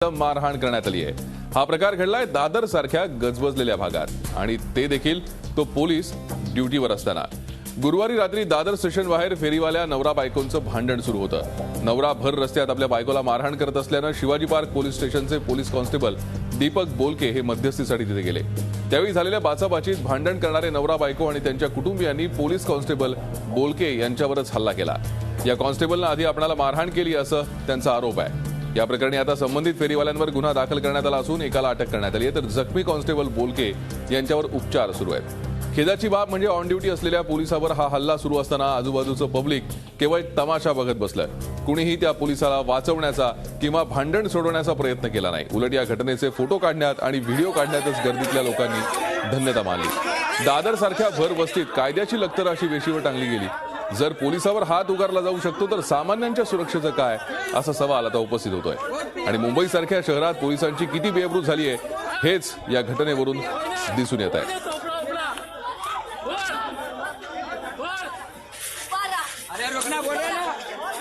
मारहाण करण्यात आली आहे। हा प्रकार घडलाय दादर सारख्या गजबजलेल्या भागात आणि ते देखील तो पोलीस ड्युटीवर असताना। गुरुवारी रात्री दादर स्टेशन बाहेर फेरीवाल्या नवरा बायकोंचं भांडण सुरू होतं। नवरा भर रस्त्यात आपल्या बायकोला मारहाण करत असल्यानं शिवाजी पार्क पोलीस स्टेशनचे पोलीस कॉन्स्टेबल दीपक बोलके हे मध्यस्थीसाठी तिथे गेले। त्यावेळी झालेल्या बाचाबाचीत भांडण करणारे नवरा बायको आणि त्यांच्या कुटुंबियांनी पोलीस कॉन्स्टेबल बोलके यांच्यावरच हल्ला केला। या कॉन्स्टेबलनं आधी आपणाला मारहाण केली असं त्यांचा आरोप आहे। या प्रकरणी आता संबंधित फेरीवाल्यांवर गुन्हा दाखल करण्यात आला असून एकाला अटक करण्यात आली आहे, तर जखमी कॉन्स्टेबल बोलके यांच्यावर उपचार सुरू आहेत। खेदाची बाब म्हणजे ऑन ड्युटी असलेल्या पोलिसावर हा हल्ला सुरू असताना आजूबाजूचं पब्लिक केवळ तमाशा बघत बसलं। कुणीही त्या पोलिसाला वाचवण्याचा किंवा भांडण सोडवण्याचा प्रयत्न केला नाही। उलट या घटनेचे फोटो काढण्यात आणि व्हिडिओ काढण्यातच गर्दीतल्या लोकांनी धन्यता मानली। दादर सारख्या भर वस्तीत कायद्याची लक्तर अशी वेशीवर टांगली गेली। जर पोलिसावर हात उगारला जाऊ शकतो तर सामान्यांच्या सुरक्षेचं काय असा सवाल आता उपस्थित होतोय। आणि मुंबईसारख्या शहरात पोलिसांची किती बेअब्रू झाली आहे हेच या घटनेवरून दिसून येत आहे। अरे रुकना बोल रहे ना,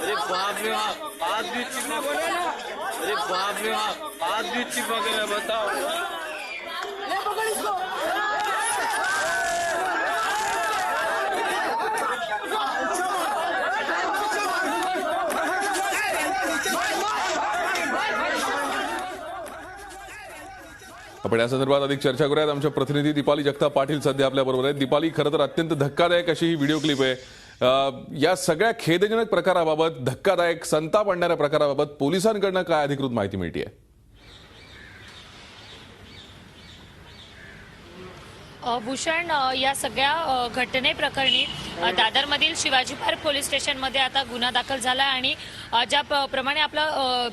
अरे बाप रे बाप, आज भी चिपना बोल रहे ना, अरे बाप रे बाप, आज भी चिपक गया, बताओ। ले पकड़ इसको। आपण या संदर्भात अधिक चर्चा करूयात। आमच्या प्रतिनिधी दीपाली जगताप पाटील सध्या आपल्या बरोबर आहेत। दीपाली, खरं तर अत्यंत धक्कादायक अशी ही व्हिडिओ क्लिप आहे। या सगळ्या खेदजनक प्रकाराबाबत, धक्कादायक संताप आणणाऱ्या प्रकाराबाबत पोलिसांकडून काय अधिकृत माहिती मिळते आहे? भूषण, या सगळ्या घटनेप्रकरणी दादरमधील शिवाजी पार्क पोलीस स्टेशनमध्ये आता गुन्हा दाखल झाला आणि ज्याप्रमाणे आपला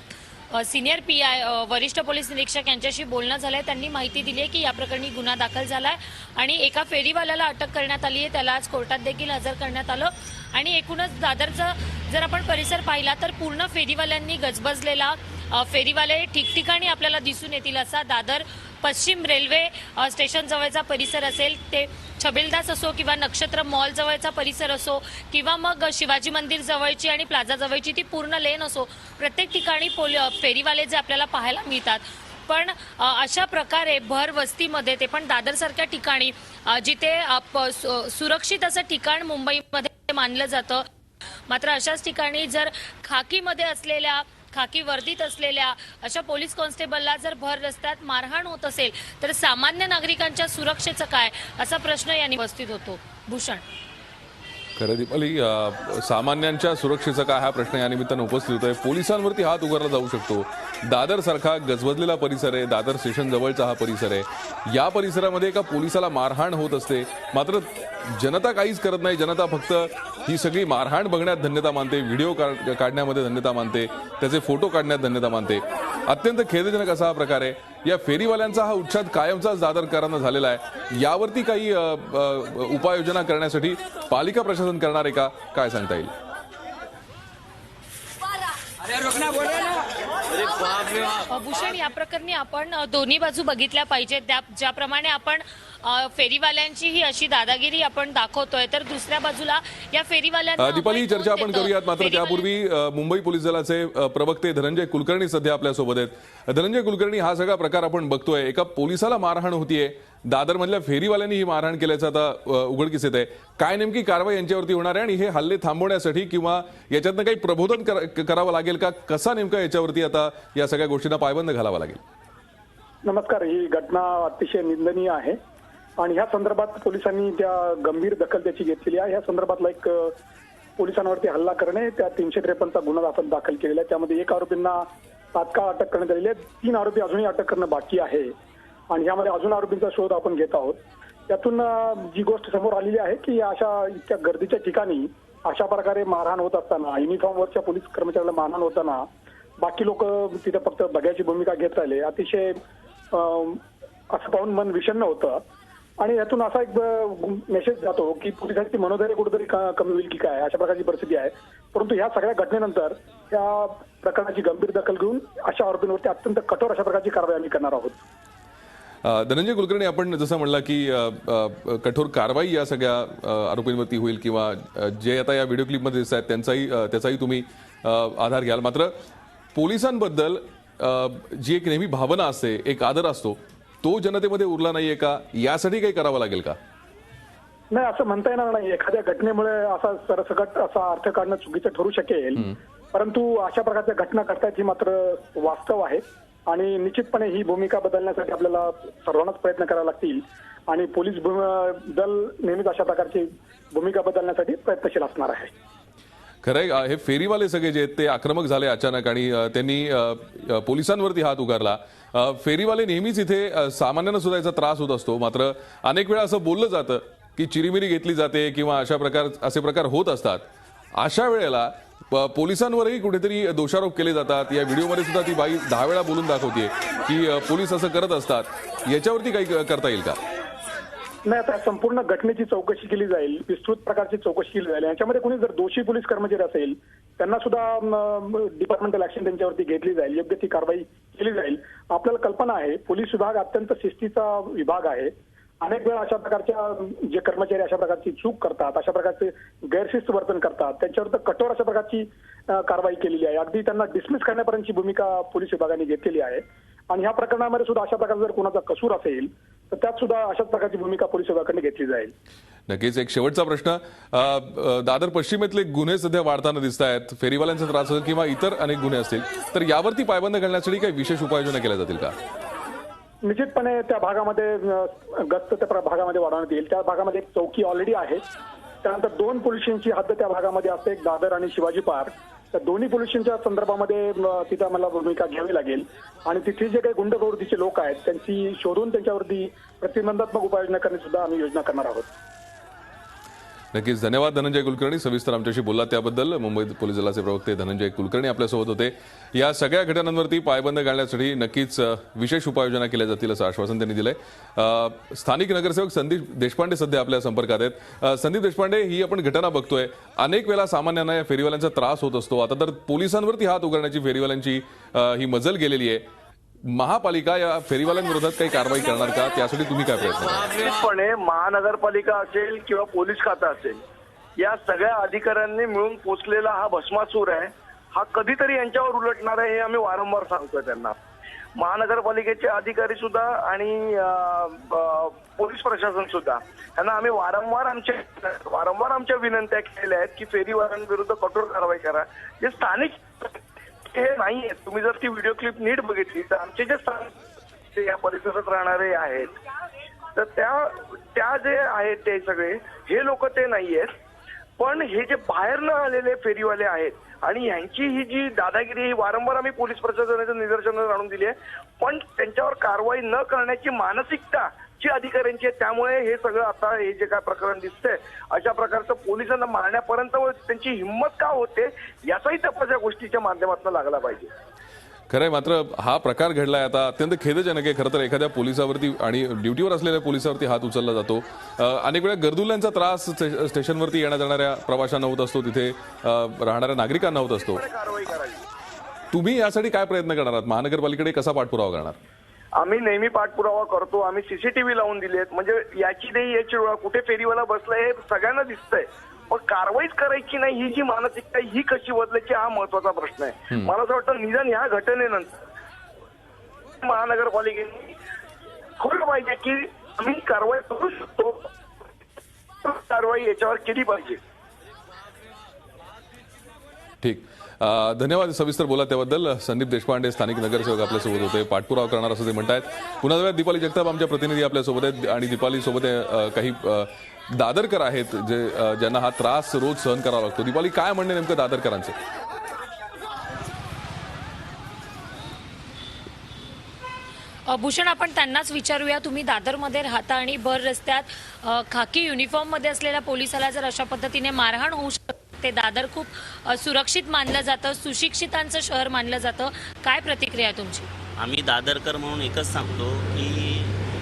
सिनियर पीआय वरिष्ठ पोलीस निरीक्षक यांच्याशी बोलणं झालंय, त्यांनी माहिती दिली आहे की या प्रकरणी गुन्हा दाखल झालाय आणि एका फेरीवाल्याला अटक करण्यात आली आहे। त्याला आज कोर्टात देखील हजर करण्यात आलं आणि एकूणच दादरचा जर आपण परिसर पाहिला तर पूर्ण फेरीवाल्यांनी गजबजलेला, फेरीवाले ठिकठिकाणी आपल्याला दिसून येतील असा दादर पश्चिम रेल्वे स्टेशन जवळचा परिसर असेल, ते छबिलदास असो किंवा नक्षत्र मॉल जवळचा परिसर असो किंवा मग शिवाजी मंदिर जवळची आणि प्लाझा जवळची ती पूर्ण लेन असो, प्रत्येक ठिकाणी फेरीवाले जे आपल्याला पाहायला मिळतात। पण अशा प्रकारे भर वस्तीमध्ये, ते पण दादरसारख्या ठिकाणी जिथे सुरक्षित असं ठिकाण मुंबईमध्ये मानलं जातं, मात्र अशाच ठिकाणी जर खाकीमध्ये असलेल्या, खाकी वर्दीत असलेल्या अशा पोलीस कॉन्स्टेबलला जर भर रस्त्यात मारहाण होत असेल तर सामान्य नागरिकांच्या सुरक्षेचं काय असा प्रश्न याने उपस्थित होतो। भूषण, खरं दीपाली, सामान्यांच्या सुरक्षेचा काय हा प्रश्न या निमित्तानं उपस्थित होतोय। पोलिसांवरती हात उगारला जाऊ शकतो। दादर सारखा गजबजलेला परिसर आहे, दादर स्टेशन जवळचा हा परिसर आहे। या परिसरामध्ये एका पोलिसाला मारहाण होत असते, मात्र जनता काहीच करत नाही। जनता फक्त ही सगळी मारहाण बघण्यात धन्यता मानते, व्हिडिओ काढण्यामध्ये धन्यता मानते, त्याचे फोटो काढण्यात धन्यता मानते। अत्यंत खेदजनक असा हा प्रकार आहे। या फेरीवाल्यांचा हा उच्छाद कायमचाच दादरकरांना झालेला आहे। यावरती काही उपाययोजना करण्यासाठी पालिका प्रशासन करणार आहे का, काय सांगता येईल? अरे रुकना बोल रहे ना, अरे बाप रे बाप। भूषण, या प्रकरणी आपण दोन्ही बाजू बघितल्या पाहिजेत। ज्याप्रमाणे आपण फेरीवाल्यांची ही अशी दादागिरी आपण दाखवतोय, तर दुसऱ्या बाजूला या फेरीवाल्यांना दीपाली, ही चर्चा आपण करूयात, मात्र त्यापूर्वी मुंबई पोलीस दलाचे प्रवक्ते धनंजय कुलकर्णी सध्या आपल्यासोबत आहेत। धनंजय कुलकर्णी, हा सगळा प्रकार आपण बघतोय, एका पोलिसाला मारहाण होतीये, दादरमधल्या फेरीवाल्यांनी ही मारहाण केल्याचं आता उघडकीस येत आहे। काय नेमकी कारवाई यांच्यावरती होणार आहे आणि हे हल्ले थांबवण्यासाठी किंवा याच्यातनं काही प्रबोधन करावं लागेल का? कसा नेमका याच्यावरती आता या सगळ्या गोष्टींना पायबंद घालावा लागेल? नमस्कार, ही घटना अतिशय निंदनीय आहे आणि ह्या संदर्भात पोलिसांनी त्या गंभीर दखल त्याची घेतलेली आहे। ह्या संदर्भातला एक पोलिसांवरती हल्ला करणे, त्या 353 चा गुन्हा आपण दाखल केलेला आहे। त्यामध्ये 1 आरोपींना तात्काळ अटक करण्यात आलेली आहे, 3 आरोपी अजूनही अटक करणं बाकी आहे आणि यामध्ये अजून आरोपींचा शोध आपण घेत आहोत। त्यातून जी गोष्ट समोर आलेली आहे की अशा इतक्या गर्दीच्या ठिकाणी अशा प्रकारे मारहाण होत असताना, युनिफॉर्मवरच्या पोलीस कर्मचाऱ्याला मारहाण होताना बाकी लोक तिथे फक्त बघ्याची भूमिका घेत राहिले। अतिशय असं पाहून मन विषण्ण होतं आणि यातून असा एक मेसेज जातो की पोलिसांची मनोधैर्य कुठेतरी कमी होईल की काय, अशा प्रकारची परिस्थिती आहे। परंतु ह्या सगळ्या घटनेनंतर त्या प्रकरणाची गंभीर दखल घेऊन अशा आरोपींवरती अत्यंत कठोर अशा प्रकारची कारवाई आम्ही करणार आहोत। धनंजय कुलकर्णी, आपण जसं म्हणला की कठोर कारवाई या सगळ्या आरोपींवरती होईल किंवा जे आता या व्हिडिओ क्लिपमध्ये दिसत आहेत त्याचाही तुम्ही आधार घ्याल, मात्र पोलिसांबद्दल जी एक नेहमी भावना असते, एक आदर असतो, तो जनतेमध्ये उरला नाहीये का? यासाठी काही करावं लागेल का? नाही, असं म्हणता येणार नाही. एखाद्या घटनेमुळे असा सरसकट असा अर्थ काढणं चुकीचं ठरू शकेल, परंतु अशा प्रकारच्या घटना घडतायत ही मात्र वास्तव आहे आणि निश्चितपणे ही भूमिका बदलण्यासाठी आपल्याला सर्वांनाच प्रयत्न करावे लागतील आणि पोलीस दल नेहमीच अशा प्रकारची भूमिका बदलण्यासाठी प्रयत्नशील असणार आहे. खरंय, हे फेरीवाले सगळे जे आहेत ते आक्रमक झाले अचानक आणि त्यांनी पोलिसांवरती हात उगारला. फेरीवाले नेहमीच इथे सामान्यांना सुद्धा याचा त्रास होत असतो. मात्र अनेक वेळा असं बोललं जातं की चिरीमिरी घेतली जाते किंवा असे प्रकार होत असतात. अशा वेळेला पोलिसांवरही कुठेतरी दोषारोप केले जातात. या व्हिडिओमध्ये सुद्धा ती बाई 10 वेळा बोलून दाखवते की पोलीस असं करत असतात. याच्यावरती काही करता येईल का? नाही, आता संपूर्ण घटनेची चौकशी केली जाईल, विस्तृत प्रकारची चौकशी केली जाईल. याच्यामध्ये कोणी जर दोषी पोलीस कर्मचारी असेल त्यांना सुद्धा डिपार्टमेंटल ऍक्शन त्यांच्यावरती घेतली जाईल, योग्य ती कारवाई केली जाईल. आपल्याला कल्पना आहे पोलीस विभाग अत्यंत शिस्तीचा विभाग आहे. अनेक वेळा अशा प्रकारच्या जे कर्मचारी अशा प्रकारची चूक करतात, अशा प्रकारचे गैरशिस्त वर्तन करतात, त्यांच्यावर तर कठोर अशा प्रकारची कारवाई केलेली आहे. अगदी त्यांना डिसमिस करण्यापर्यंतची भूमिका पोलीस विभागाने घेतलेली आहे. आणि ह्या प्रकरणामध्ये सुद्धा अशा प्रकारचा जर कोणाचा कसूर असेल तर त्यात सुद्धा अशाच प्रकारची भूमिका पोलीस विभागाकडे घेतली जाईल. नक्कीच. एक शेवटचा प्रश्न, दादर पश्चिमेतले गुन्हे सध्या वाढताना दिसत आहेत. फेरीवाल्यांचा त्रास असेल किंवा इतर अनेक गुन्हे असतील तर यावरती पायबंद घालण्यासाठी काही विशेष उपाययोजना केल्या जातील का? निश्चितपणे त्या भागामध्ये गस्त त्या भागामध्ये वाढवण्यात येईल. त्या भागामध्ये एक चौकी ऑलरेडी आहे. त्यानंतर 2 पोलीस स्टेशनची हद्द त्या भागामध्ये असते, एक दादर आणि शिवाजी पार्क. त्या दोन्ही पोलीस स्टेशनच्या संदर्भामध्ये तिथं मला भूमिका घ्यावी लागेल आणि तिथे जे काही गुंड प्रवृत्तीचे लोक आहेत त्यांची शोधून त्यांच्यावरती प्रतिबंधात्मक उपाययोजना करण्याची सुद्धा आम्ही योजना करणार आहोत. नक्कीच. धन्यवाद धनंजय कुलकर्णी, सविस्तर आमच्याशी बोलला त्याबद्दल. मुंबई पोलीस दलाचे प्रवक्ते धनंजय कुलकर्णी आपल्यासोबत होते. या सगळ्या घटनांवरती पायबंद घालण्यासाठी नक्कीच विशेष उपाययोजना केल्या जातील असं आश्वासन त्यांनी दिलंय. स्थानिक नगरसेवक संदीप देशपांडे सध्या आपल्या संपर्कात आहेत. संदीप देशपांडे, ही आपण घटना बघतोय, अनेक वेळा सामान्यांना या फेरीवाल्यांचा त्रास होत असतो. आता तर पोलिसांवरती हात उगारण्याची फेरीवाल्यांची ही मजल गेलेली आहे. महापालिका या फेरीवाल्यांविरोधात काही कारवाई करणार का? त्यासाठी तुम्ही काय प्रयत्न कराल? निश्चितपणे महानगरपालिका असेल किंवा पोलीस खातं असेल, या सगळ्या अधिकाऱ्यांनी मिळून पोचलेला हा भस्मासूर आहे, हा कधीतरी यांच्यावर उलटणार आहे हे आम्ही वारंवार सांगतोय त्यांना. महानगरपालिकेचे अधिकारी सुद्धा आणि पोलीस प्रशासन सुद्धा यांना आम्ही वारंवार आमच्या विनंत्या केलेल्या आहेत की फेरीवाल्यांविरुद्ध कठोर कारवाई करा. जे स्थानिक हे नाहीये, तुम्ही जर ती व्हिडिओ क्लिप नीट बघितली तर आमचे जे स्थानिक या परिसरात राहणारे आहेत तर त्या जे आहेत ते सगळे हे लोक ते नाहीयेत. पण हे जे बाहेरनं आलेले फेरीवाले आहेत आणि यांची ही जी दादागिरी वारंवार आम्ही पोलीस प्रशासनाच्या निदर्शनास आणून दिली आहे, पण त्यांच्यावर कारवाई न करण्याची मानसिकता जी अधिकाऱ्यांची आहे, त्यामुळे हे सगळं आता हे जे काय प्रकरण दिसतंय अशा प्रकारचं पोलिसांना मारण्यापर्यंत त्यांची हिंमत का होते याचाही तपास या गोष्टीच्या माध्यमातून लागला पाहिजे. खरंय, मात्र हा प्रकार घडलाय आता अत्यंत खेदजनक आहे. खरं तर एखाद्या पोलिसावरती आणि ड्युटीवर असलेल्या पोलिसावरती हात उचलला जातो. अनेक वेळा गर्दुल्यांचा त्रास स्टेशनवरती येण्या जाणाऱ्या प्रवाशांना होत असतो, तिथे राहणाऱ्या नागरिकांना होत असतो. कारवाई करावी. तुम्ही यासाठी काय प्रयत्न करणार आहात? महानगरपालिकेकडे कसा पाठपुरावा करणार? आम्ही नेहमी पाठपुरावा करतो. आम्ही सीसीटीव्ही लावून दिलेत, म्हणजे याची नाही याची कुठे फेरीवाला बसलाय हे सगळ्यांना दिसतंय, पण कारवाईच करायची नाही ही जी मानसिकता ही कशी बदलायची हा महत्वाचा प्रश्न आहे. मला असं वाटतं निदान ह्या घटनेनंतर महानगरपालिकेने खोलं पाहिजे की आम्ही कारवाई करू शकतो, कारवाई याच्यावर केली पाहिजे. ठीक, धन्यवाद सविस्तर बोला त्याबद्दल. संदीप देशपांडे स्थानिक नगरसेवक आपल्यासोबत होते. पाठपुरावा करणार असं ते म्हणतायत. पुन्हा एकदा दीपाली जगताप आमच्या प्रतिनिधी आपल्यासोबत आहेत आणि दीपाली सोबत काही दादरकर आहेत ज्यांना हा त्रास रोज सहन करावा लागतो. दीपाली, काय म्हणणे नेमकं दादरकरांचे? भूषण, आपण त्यांनाच विचारूया. तुम्ही दादरमध्ये राहता आणि भर रस्त्यात खाकी युनिफॉर्म मध्ये असलेल्या पोलिसाला जर अशा पद्धतीने मारहाण होऊ शकते, दादर खूप सुरक्षित मानलं जातं, सुशिक्षितांचं शहर मानलं जातं, काय प्रतिक्रिया आहे तुमची? आम्ही दादरकर म्हणून एकच सांगतो की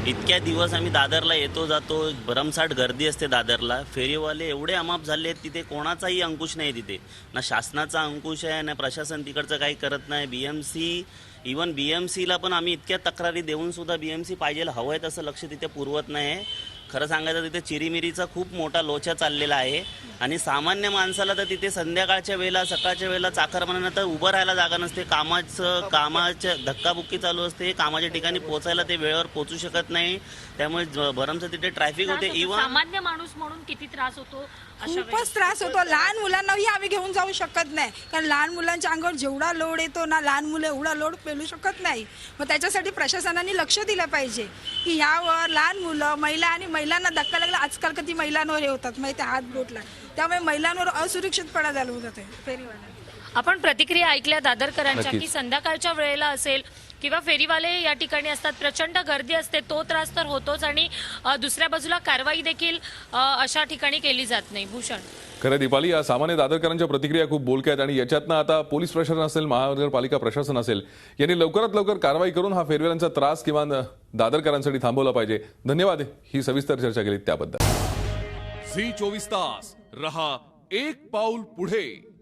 इतक्या दिवस आम्ही दादरला येतो जातो, भरमसाठ गर्दी असते दादरला. फेरीवाले एवढे अमाप झाले आहेत तिथे, कोणाचाही अंकुश नाही तिथे, ना शासनाचा अंकुश आहे ना प्रशासन तिकडचं काही करत नाही. BMC, इवन BMCला पण आम्ही इतक्या तक्रारी देऊन सुद्धा BMC पाहिजे हवं आहे तसं लक्ष तिथे पुरवत नाही. खरं सांगायचं तिथे चिरीमिरीचा खूप मोठा लोचा चाललेला आहे आणि सामान्य माणसाला तर तिथे संध्याकाळच्या वेळेला सकाळच्या वेळेला चाकरमान्यांना तर उभं राहायला जागा नसते. कामाच्या धक्काबुक्की चालू असते. कामाच्या ठिकाणी पोहोचायला ते वेळेवर पोहोचू शकत नाही. त्यामुळे भरमचं तिथे ट्रॅफिक होते. इव्हन सामान्य माणूस म्हणून किती त्रास होतो अशा खूपच त्रास होतो. लहान मुलांनाही आम्ही घेऊन जाऊ शकत नाही, कारण लहान मुलांच्या अंगावर जेवढा लोड येतो ना, लहान मुलं एवढा लोड पेलू शकत नाही. मग त्याच्यासाठी प्रशासनाने लक्ष दिलं पाहिजे की ह्यावर लहान मुलं, महिला आणि महिलांना धक्का लागला. आजकाल कधी महिलांवर हे होतात माहिती, हात बोटला, त्यामुळे महिलांवर असुरक्षितपणा झाला जाते फेरीवाला. आपण प्रतिक्रिया ऐकल्या दादरकरांच्या की नक्कीच. संध्याकाळच्या वेळेला असेल किंवा फेरीवाले या ठिकाणी असतात, प्रचंड गर्दी असते, तो त्रास तर होतोच आणि दुसऱ्या बाजूला कारवाई देखील अशा ठिकाणी केली जात नाही. भूषण, खरं दीपाली, या सामान्य दादरकरांच्या प्रतिक्रिया खूप बोलक्या आहेत आणि याच्यातनं आता पोलीस प्रशासन असेल, महानगरपालिका प्रशासन असेल, यांनी लवकरात लवकर कारवाई करून हा फेरीवाल्यांचा त्रास किंवा दादरकरांसाठी थांबवला पाहिजे. धन्यवाद ही सविस्तर चर्चा केली त्याबद्दल. झी 24 तास रहा एक पाऊल पुढे.